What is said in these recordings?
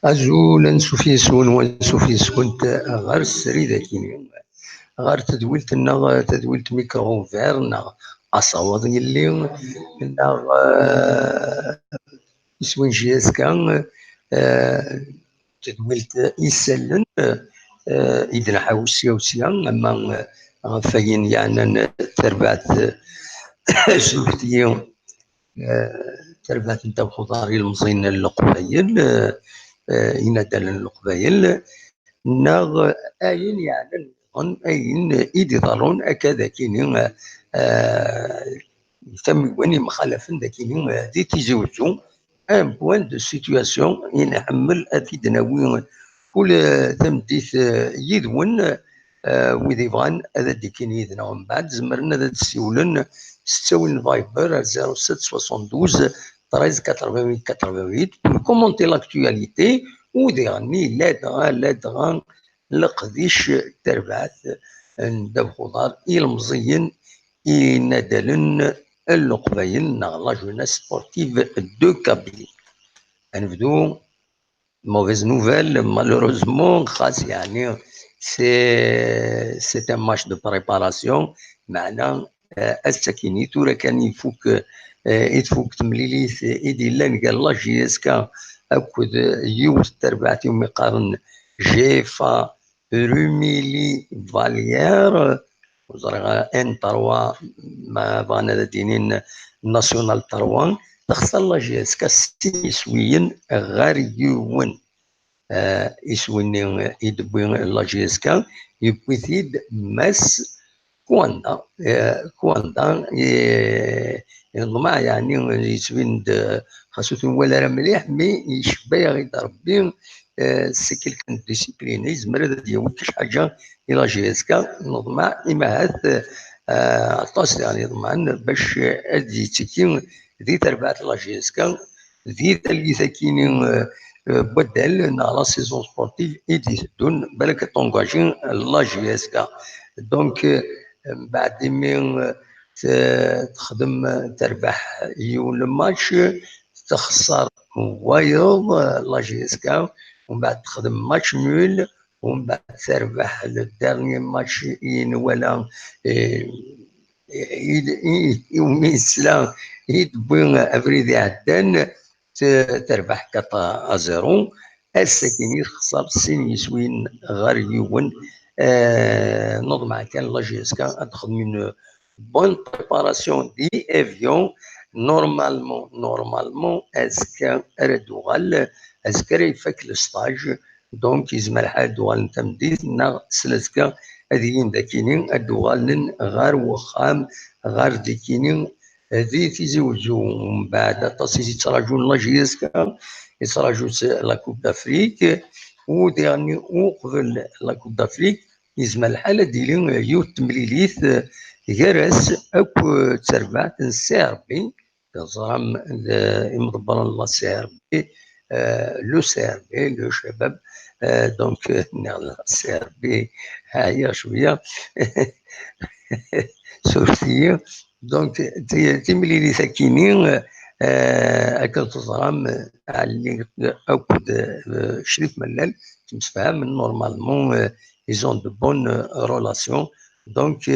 أجول نسوفيسون ونسوفيسون غير السري ذاكيني غير تدولتنا تدولت ميكرو فيرنا أصوات يلي يسوين جياس كان تدولت يسلن إذن حاوسيا وسيا أما فاين يعني تربعت سلوكتي تربعت نتا خضاري المزين القبايل ينادل القبايل ناغ أين يعني أين إيدي ضرون أكذا كيني ثم وين مخالفين ذاكيني دي تيزوجو ان بوان دو سيتواسيون ينحمل أكيد ناوي كل تمديث يدون وإذا يبغان هذا ديكين يدنا من بعد زمرنا هذا تسيولن ستاول فايبر 0772 13 88 88 pour commenter l'actualité وديغني لا دغا لقديش تربعت ندب خضار المزين ينادلن القبايل نغلا جوناس سبورتيف دو كابيل. نبدو mauvaise nouvelle malheureusement خاص يعني c'est un match de préparation معنا السكيني تورا كان يفوك تمليليث إيدي لان قال لا جي اس كا أكد يوث تربعتي ومقارن جيفا روميلي فاليير وزرغا ان تروا ما فانا دينين ناسيونال تروان تخسر لا جي اس كا سيسويين غير يون يسويني يدبوين لا جي اس كا يبوثيد ماس كواندا ينضمع يعني يسوين خاصة ولا مليح مي يشبه غير ربي سكيل كان ديسيبليني زمر هذا ديال كاش حاجة إلى جي اس كا نضمع إما هاد عطاس يعني ضمان باش أدي تكين ذي تربعت لا جي اس كا ذي تلقي ثكيني بدل لا سيزون سبورتيف إيدي دون بالك تونجاجين لا جي اس كا دونك بعد من تخدم تربح يوم الماتش تخسر وايض لا جي اس كا ومن بعد تخدم ماتش نول ومن بعد تربح الدرني ماتش ولا يومين سلا يدبون افريدي عدان تربح 4-0 السكيني خسر سين يسوين غير يون نضمع كان لا جي اس كا تخدم من bonne préparation دي افيون نورمالمون اسكا ردوغال اسكا يفك الستاج دونك يزمر الحال دوغال تمديد نا سلسكا هذيين داكينين الدوغال غار وخام غار ديكينين هذي تيزوجو من بعد تصيزي تراجون لا جي اس كا يتراجو لا كوب دافريك وديرني وقبل لا كوب دافريك يزمر الحال ديالي يوت تمليليث جرس أكو تربعت السيربي تزرم مدبر الله السيربي لو سيربي لو شباب دونك نغلا السيربي هاي شوية سورتية دونك تملي لي ساكينين أكل تزرم على أكو شريف ملال تمسفهم نورمالمون ils ont de bonnes relations donc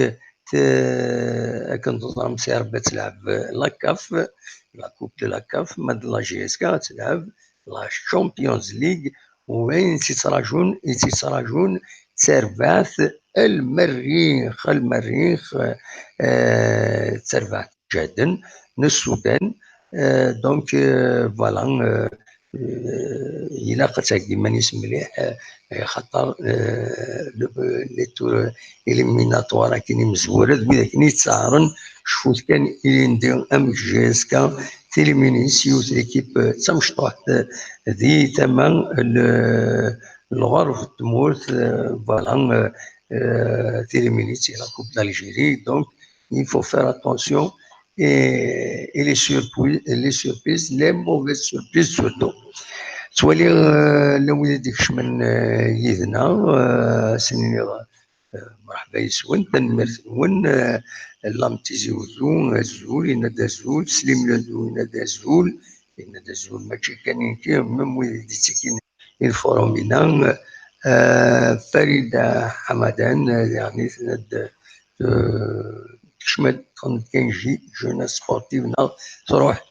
كنت تظهر سيربة تلعب لاكاف لا كوب دو لاكاف ماد لا جي اس كا تلعب لا شامبيونز ليغ وين تيتراجون تربعث المريخ تربعث جدا من السودان دونك فوالا إلا قتاكي مانيش مليح خاطر لي تور إليميناتوار كاينين مزورات وإذا كاين يتسعرن شفوت كان إلي ندير أم جي اس كا تيليمينيسيو ليكيب تمشطوح ذي ثمن الغرف تمورت فوالا تيليمينيسي لا كوب d'Algérie donc il faut faire attention et les surprises, les mauvaises surprises surtout. تولي لوليدي كشمن يدنا سنين مرحبا يسون تنمرتون لام تيزي وزون زول ينادى زول سليم لدو ينادى زول ينادى زول ماشي كان كي ميم وليدي تكين الفورومينا فريدة حمدان يعني سند كشمت كان جي جونا سبورتيف تروح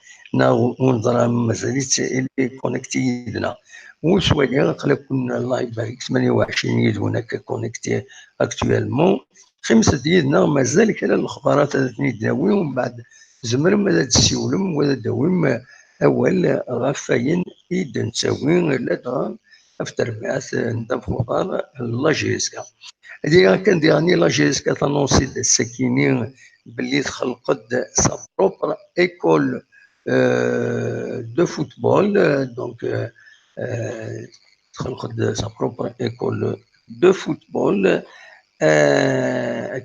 ونظرا مازالت اللي كونيكتي يدنا وسوالي قال كنا الله يبارك 28 يد هناك كونيكتي اكتويلمون خمسة يدنا مازال كلا الاخبارات اللي داوي ومن بعد زمر ماذا تسيولم ولا داويم اول غفاين يد نساوي لا افتر بعث ندفوطار لا جيسكا هذه كان ديرني لا جيسكا تانونسي السكينين باللي تخلقت سا بروبر ايكول de football. Donc, تخلقت sa propre école de football.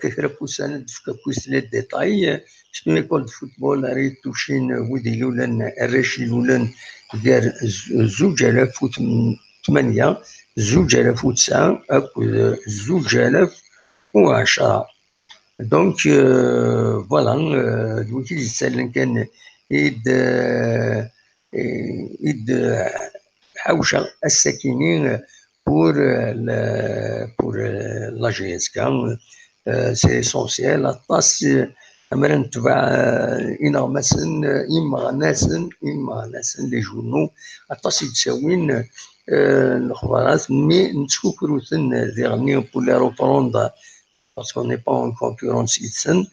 كثر كوسان كوس لي ديتاي شنو ايكول دو فوتبول راه توشين ودي لولان الراشي لولان ديال 2008 2009 اكو 2010 دونك فوالا دوكي يسالن كان إد حوشة الساكنين pour la GSK. C'est essentiel. الطاس أمرا نتبع إما ناسن لي جورنو الطاس يتساوين الأخبارات مي نتفكروثن ديغني بولي روبروند parce qu'on n'est pas en concurrence يتسن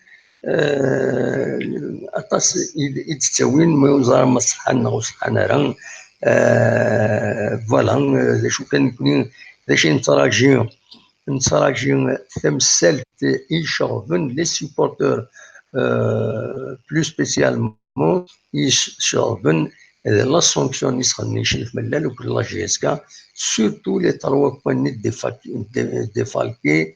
أطاس يتساوين وزارة مصحنا وصحنا راه فوالا شو كان باش نتراجي تمثلت يشرفن لي سيبورتور بلو سبيسيالمون يشرفن لا سانكسيون يسخن يشرف ملال وكل لا جي اس كا سورتو لي 3 بوان ديفالكي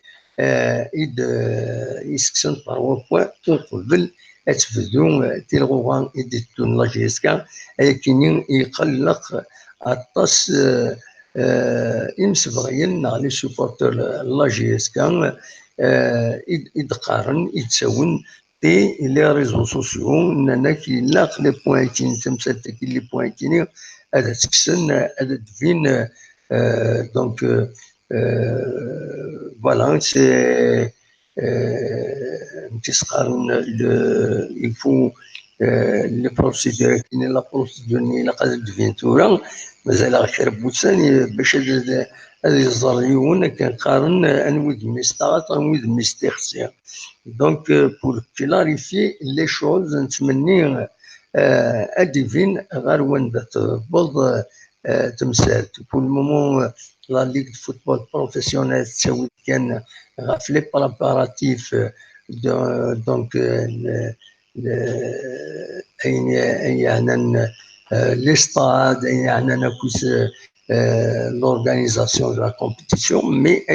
يسكسن 3 بوان قبل تفدو تيلغوغان يديتون لا جي اس كا لكن يقلق الطاس يمسبغين لي سوبورتور لا جي اس كا يدقارن يتساون تي لي ريزو سوسيو نانا كي لاق لي بوانتين تمسات كي لي بوانتين هذا تكسن هذا دفين دونك فوالا سي تسقارن il faut لي بروسيدور كاين لا بروسيدور اللي قادر دفين تورا مازال غير بوتسان باش هذا الزريون كنقارن انويد ميستغط انويد ميستيخسير دونك بور كلاريفي لي شوز نتمني اديفين غير وين تبوض تمثال بور المومون لا ليغ دو فوتبول بروفيسيونيل تساوي كان في لي بريباراتيف دونك اين يعني لي ستاد يعني نكوس l'organisation de la compétition, mais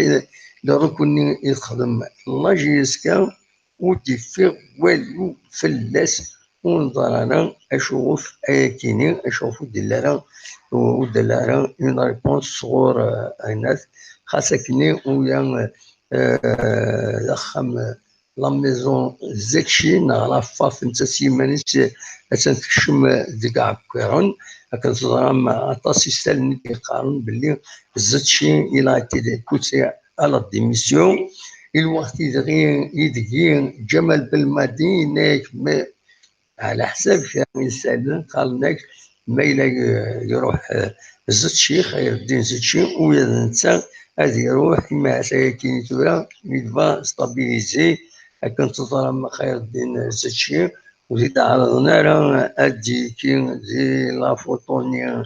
le reconnu يخدم لا جي اس كا وديفير والو فلاس ونظرانا اشوف ايكيني اشوفو دلارا ودلارا اون ريبونس صغور الناس خاصة كني ويا الاخم لا ميزون زكشي نعرف فاف نتا سيمانيس تنكشم ديكاع كويرون كنتظرا مع طاسي سالني كيقارن باللي زدشي الى تي كوتي على ديميسيون الوقت يدغي جمال بالمدينة على حساب شامل سالن قال لك ما إلا يروح زدشي خير الدين زدشي ويا نتا غادي يروح مع ساكن تورا يدفا ستابيليزي كنتظرا خير الدين زدشي وزيد عرضنا راه ادي كي زي لا فوتوني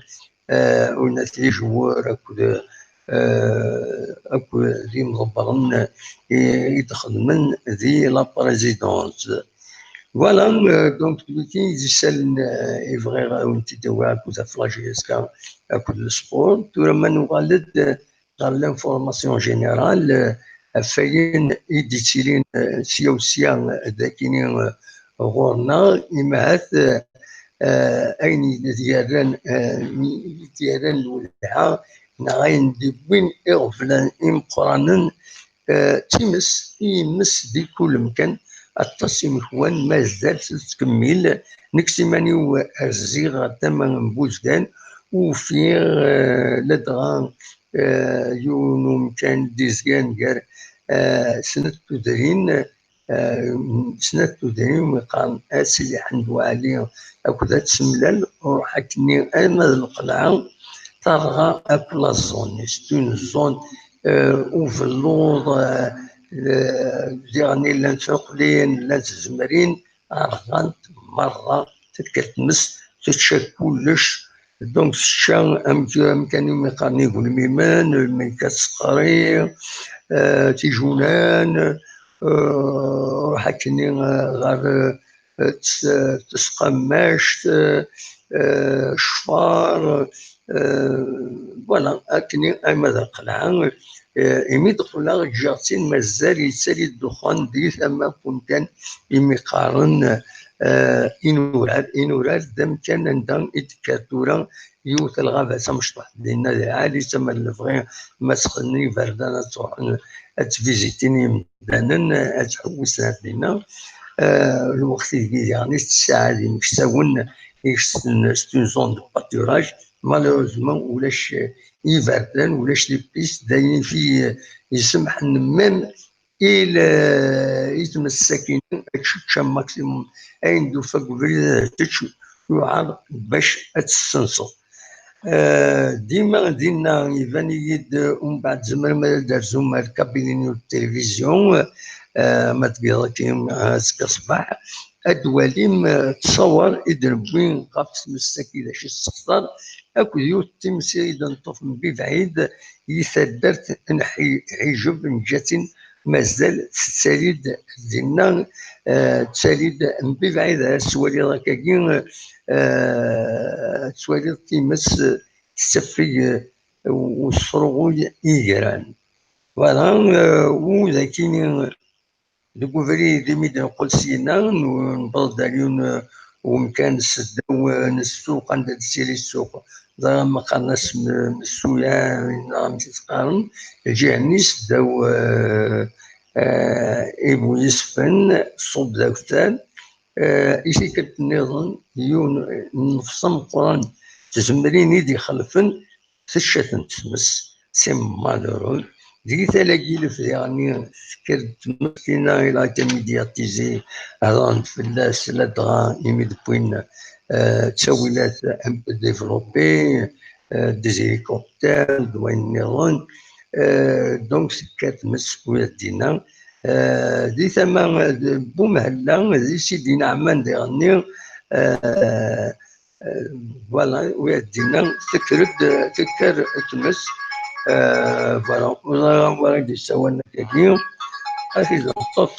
وناس لي جوار اكو ذي مغبرن يدخل ذي لا بريزيدونس فوالا دونك كي يسال يبغي وانت دوا اكو في لا جي اس كا اكو السبور تورا ما نغالد غير لانفورماسيون جينيرال فاين يديتيلين سيا وسيا ذاكينين غورنا يمعث أين ديالان الولعة نغاين دي وين إغفلان إمقرانا يمس دي كل مكان التصميم خوان مازال تكمل نكسيماني الزيغ تمام بوزدان وفي لدغا يونو مكان ديزيان كار سنة تدرين سنة تدرين وقام أسلي حندو عليه أكو تسملل وروح كني أنا القلعة ترغى أكل الزون ستون الزون وفي اللوض يعني لان شقلين لان زمرين أرغانت مرة تكتمس تتشك كلش دونك الشان أمكاني ميقارني يقول الميمان الميكات الصقري تيجونان حكني غير تسقماش شفار فوالا أكني ماذا القلعة إمي دخلنا جاتين مازال يتسالي الدخان دي ثم كان إمي قارن إنورال دم كان ندم إتكاتورا يوث الغابة سمشطح لأن عالي تم الفغي ما سخني بردانا تروح تفيزيتيني مدانا تحوسنا لنا الوقت يعني الساعة اللي مكساون ستون زون دو باتوراج مالوروزمون ولاش يفردان ولاش لي بيس دايرين في يسمح ميم الى يتمسكين تشوف ماكسيموم اين دو فاك تشوف يعرض باش تستنصر ديما دينا يبان يد ومن بعد زمر ما دارزو مع الكابينيو التلفزيون ما تقدر كيم هاسك صباح ادواليم تصور ادربين قابس مساكي ذا شي السخطر اكو يوت تمسي اذا نطوف من بعيد يثدرت نحي حجب نجاتين مازال تساليد دينا تساليد من بعيد سوالي راكاكين تسوالي تيمس السفي والصروغ يجران فوالا وذاكين دكوفري ديميد نقول سينا نبض عليون ومكان السدو نسوق عند السيري السوق ضرا ما قالناش السويا نعم تتقارن الجهنيس داو ابو يسفن صوب ذاكتان إيشي كتنظن يون نفصم القرآن تزمرين يدي خلفن تشتن تمس سم مالورون دي تلاقي لف يعني فكرت مسكينة إلى كميدياتيزي هذا فلاس لدغا يمد بوين تسويلات أم ديفلوبي ديزيكوبتر دوين نيرون دونك كتمس ويدينا دي ثما بومهلا دي سيدي نعمان دي غني فوالا ويدينا تكر تمس فوالا ولا دي سوانا كاكيو اخي الطف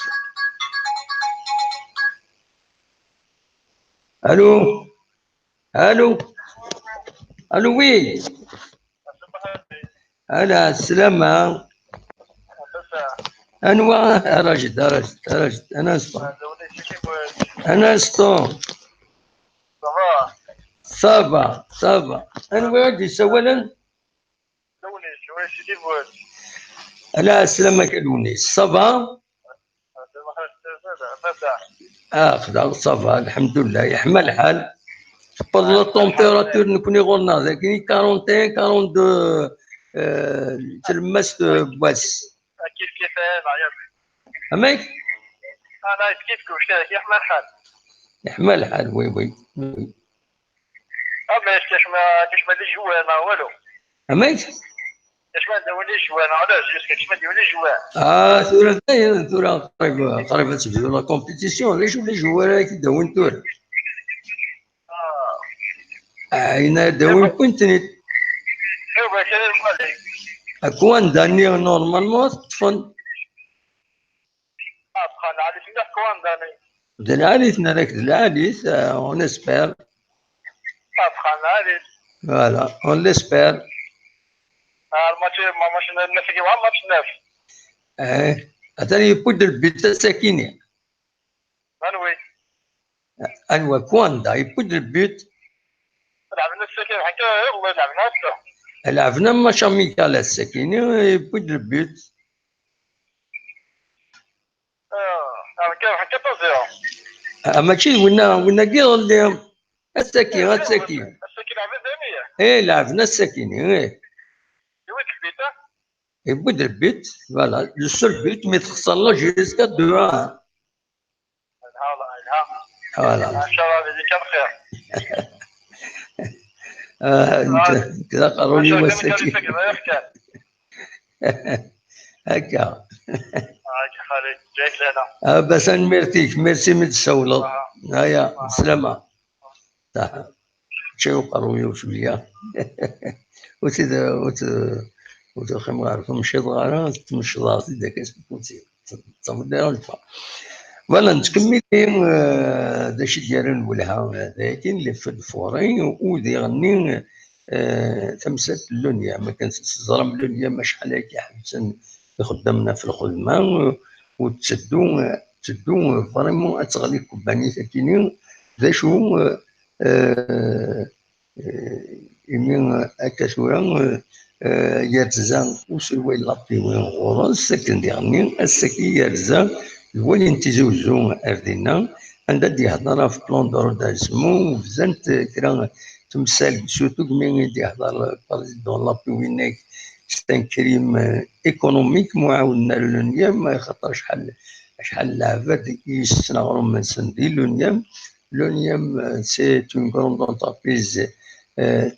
الو الو الو وي انا السلامة انواع راشد انا اسطى انا اسطى صافا انا وادي سولا لا سلامك لونيس صافا خدا صافا الحمد لله يحمى الحال بار لا طومبيراتور نكوني غورنا لكن 41 42 تلمست بواس كيف العياط اميك انا كيف واش يحمى الحال يحمى الحال وي اما كاش ما دي جوان ما والو اميك كاش ما دوني جوان علاش كاش ما دوني جوان ثورة قريبة تبدو لا كومبيتيسيون ليش ولا جوارا كي داون ثورة اين داون كنتني ايوا كان المالي اكوان داني نورمالمون طفن بقى على فين كوان داني دلاليث نراك دلاليث اون اسبير بقى على فوالا اون ليسبير الماتش ما ماشي نفكي واحد ماتش ناف اتاني يبود البيت الساكيني انوي أيوا كواندا يبود البيت. لعبنا السكين هكا والله لعبنا هكا. لعبنا ماتش أميكال السكيني يبود البيت. هكا تزيرو. ماشي ونا كيغ اليوم السكين السكين. السكين لعبنا دامية. إيه لعبنا السكيني إيه. يود البيت. يبود البيت فوالا لو سول بيت مي تخسر جيسكا 2-1. فوالا. ان شاء الله يجيك بخير. انت قروني والسكين. هكا. خالد جايك لهنا. بس نميرتيك ميرسي من السولة. هيا بسلامة. صح. شو قروي وشوية. وتخم عارف مشي صغارة تمشي راسي داك اسمتي تصور ولا نتكمل داك ديال الولها لكن اللي في الفورين ودي غني تمثل اللونيا ما كانت تزرم اللونيا ما شحال هكا حبسن خدامنا في الخدمة تدو فريمون تغلي كوباني ساكنين ذا شو يمين هكا شويه يرزا وسوي لابي وين غورس ساكن ديالني الساكي يرزا الوالين تيزوزو اردينا عندها يهضر في بلون دور دا سمو وبزانت كرا تمثال سورتو كمين يهضر بريزيدون لابي وينك ستان كريم ايكونوميك معاون لونيام ما خاطر شحال العباد يستنغروا من سندي لونيام سي اون كروند انتربريز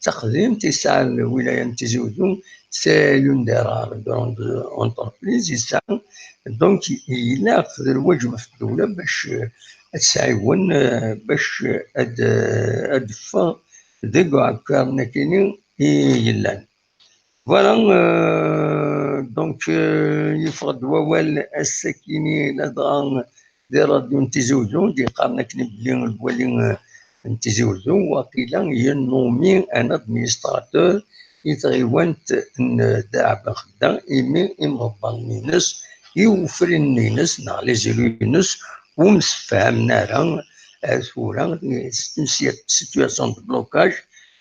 تقديم تسعى الولايه نتيزوزو سي اون دي رار كروند انتربريز يسعى دونك يلا خذ الواجب في الدوله باش تسعيون باش ادفا ديكو كارنا كاينين يلان فوالا دونك يفرض ووال الساكنين لدغا دي راديو نتيزوزو دي قارنا كنبلي البوالين نتيزوزو وقيلا ينومي ان ادمينستراتور يتغيوانت داعب خدام ايمي امربان نينس يوفر النينس نا لي زيلو ينس ومسفهم راه ثورا سيتياسيون دو بلوكاج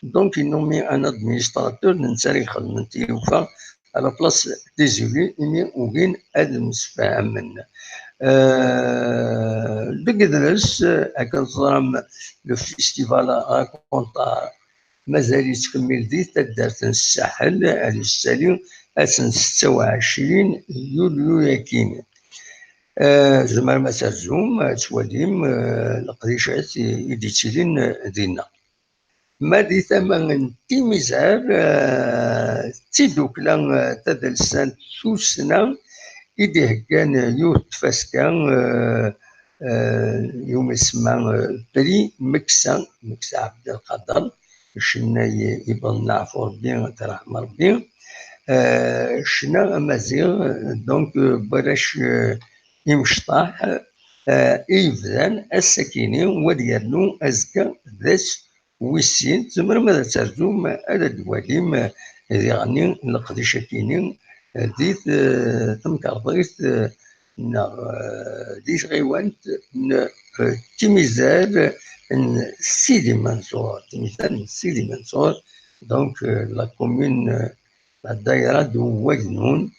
دونك ينومي ان ادمينستراتور نسالي خدمة يوفا على بلاص دي زيلو ايمي وين هاد المسفهم منا بقدرس هكا نظرم لو فيستيفال راكونطار مازال يتكمل دي تدارت الساحل على السالي اسن 26 يوليو ياكين زمر ما ترجم تواليم القريشات يديتيلين دينا ما دي ثمن تيميزار تيدوكلا تدلسان ثوسنا إذا كان يوتفاسكا يوم يسمى بري مكسا عبد القادر شنا يبان نعفو ربي ترحم ربي شنا أمازيغ دونك بلاش يمشطاح إيفذان السكيني وديالو أزكا ذات ويسين تمر ماذا ترجم هذا دواليم يعني القديشة كينين ديت تمكرضيت ديت غيوانت تيميزار سيدي منصور تيميزار سيدي منصور دونك لا كومين الدايرة دو وجنون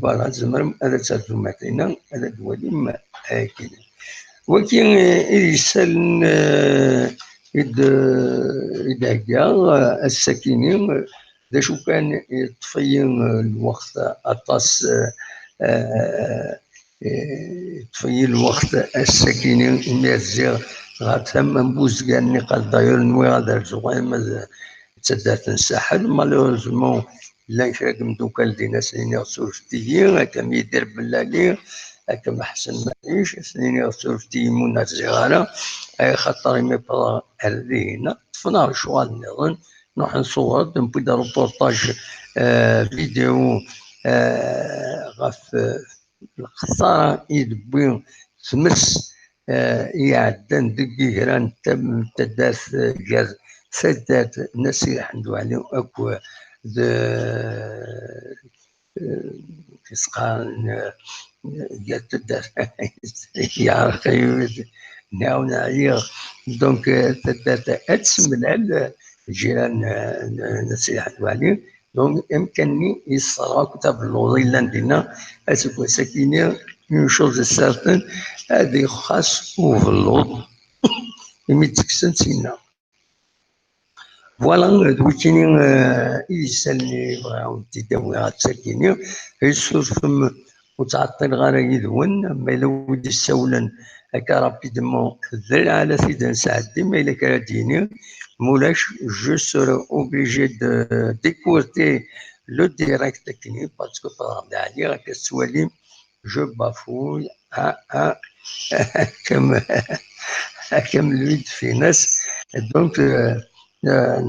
فوالا تزمر هذا ترجماتنا هذا دواليم كذا ولكن يسال إذا جاء الساكنين ذا شو كان يطفين الوقت أطاس يطفي الوقت الساكنين ميرزيغ غاد ثم نبوز كاع نقال داير نوي غادا الزغاية ماذا تسدات الساحل مالوزمون لا نشارك مدوكال دينا سنين سورفتيين هكا ميدير بلالي هكا محسن معيش سنين سورفتيين صغيرة أي خاطر مي بلا هذينا طفنا شوال نظن نروح نصور نبدا روبورتاج فيديو غاف الخسارة يدبيو تمس يعدن دقي هران تداس جاز سدات ناس يحمدوا عليهم اكو كيسقان جات تداس يا اخي نعاون عليه دونك تسمن الجيران نسي حدواني دونك امكانني يصرا كتاب اللوظي لندنا اسكو ساكيني اون شوز سارتن هذه خاص وفي اللوظ يمي تكسن سينا فوالا دوكيني يسالني بغاو تداوي غاد ساكيني يسوسم وتعطل غير يدون ما الا ودي السولن هكا رابيدمون ذل على سيدنا سعدي ما الا كان ديني مولاش جو سور اوبليجي دو ديكورتي لو ديريكت تكني باسكو طلع عليا هكا السواليم جو بافوي كم كم الويد في ناس دونك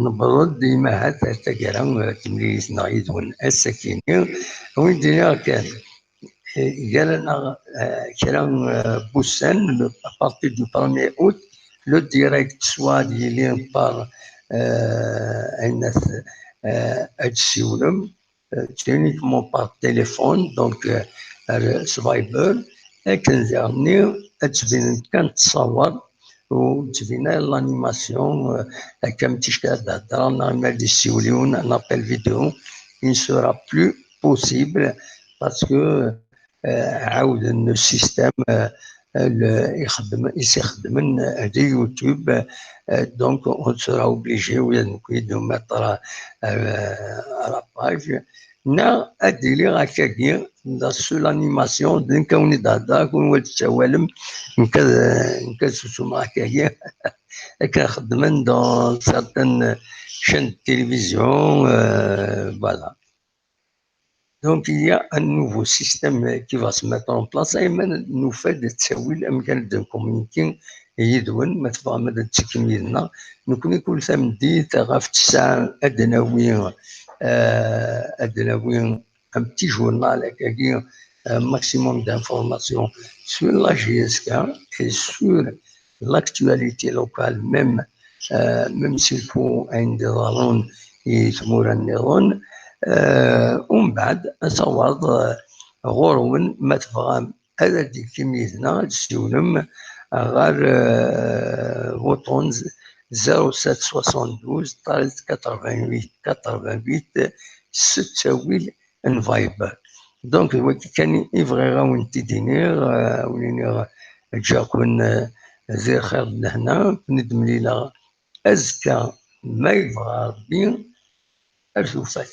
نبرد ديما حتى كرا تمليس نعيدون السكينة وين دينا كان قال لنا كرا بوسان ابارتي دو 1 اوت لو ديريكت سوا ديالي بار الناس اتسيولم تينيكمون بار تليفون دونك سفايبر لكن زعمني تبين كانت تصور وتبين لانيماسيون هكا متيشكال تهضر نعمل دي سيوليون ان ابل فيديو il ne sera plus possible parce que عاود السيستم يخدم دي يوتيوب دونك اون سورا اوبليجي ولا نكيدو متر لاباج نا اديلي هكاكي دا سول انيماسيون نكوني دادا كون ولد التوالم نكاسوسو هكاكي كنخدم دون سارتان شان تيليفزيون فوالا. Donc il y a un nouveau système qui va se mettre en place et nous fait des تساوي الامكان de communiquer يدون ما تفهم هذا التكميلنا نكون كل سمدي تغاف تسعة ادناوي un petit journal avec un maximum d'informations sur la GSK et sur l'actualité locale même s'il faut un ضرون يسموها النظام ومن بعد صواد غورون ما تفهم هذا ديك كميتنا تسولم غير بوطون 0772 88 88 ستاويل انفايبر دونك هو كان يبغي غاون تيدينير وليني جاكون زي خير لهنا ندم ليلة أزكى ما يبغى ربي أرشوفات.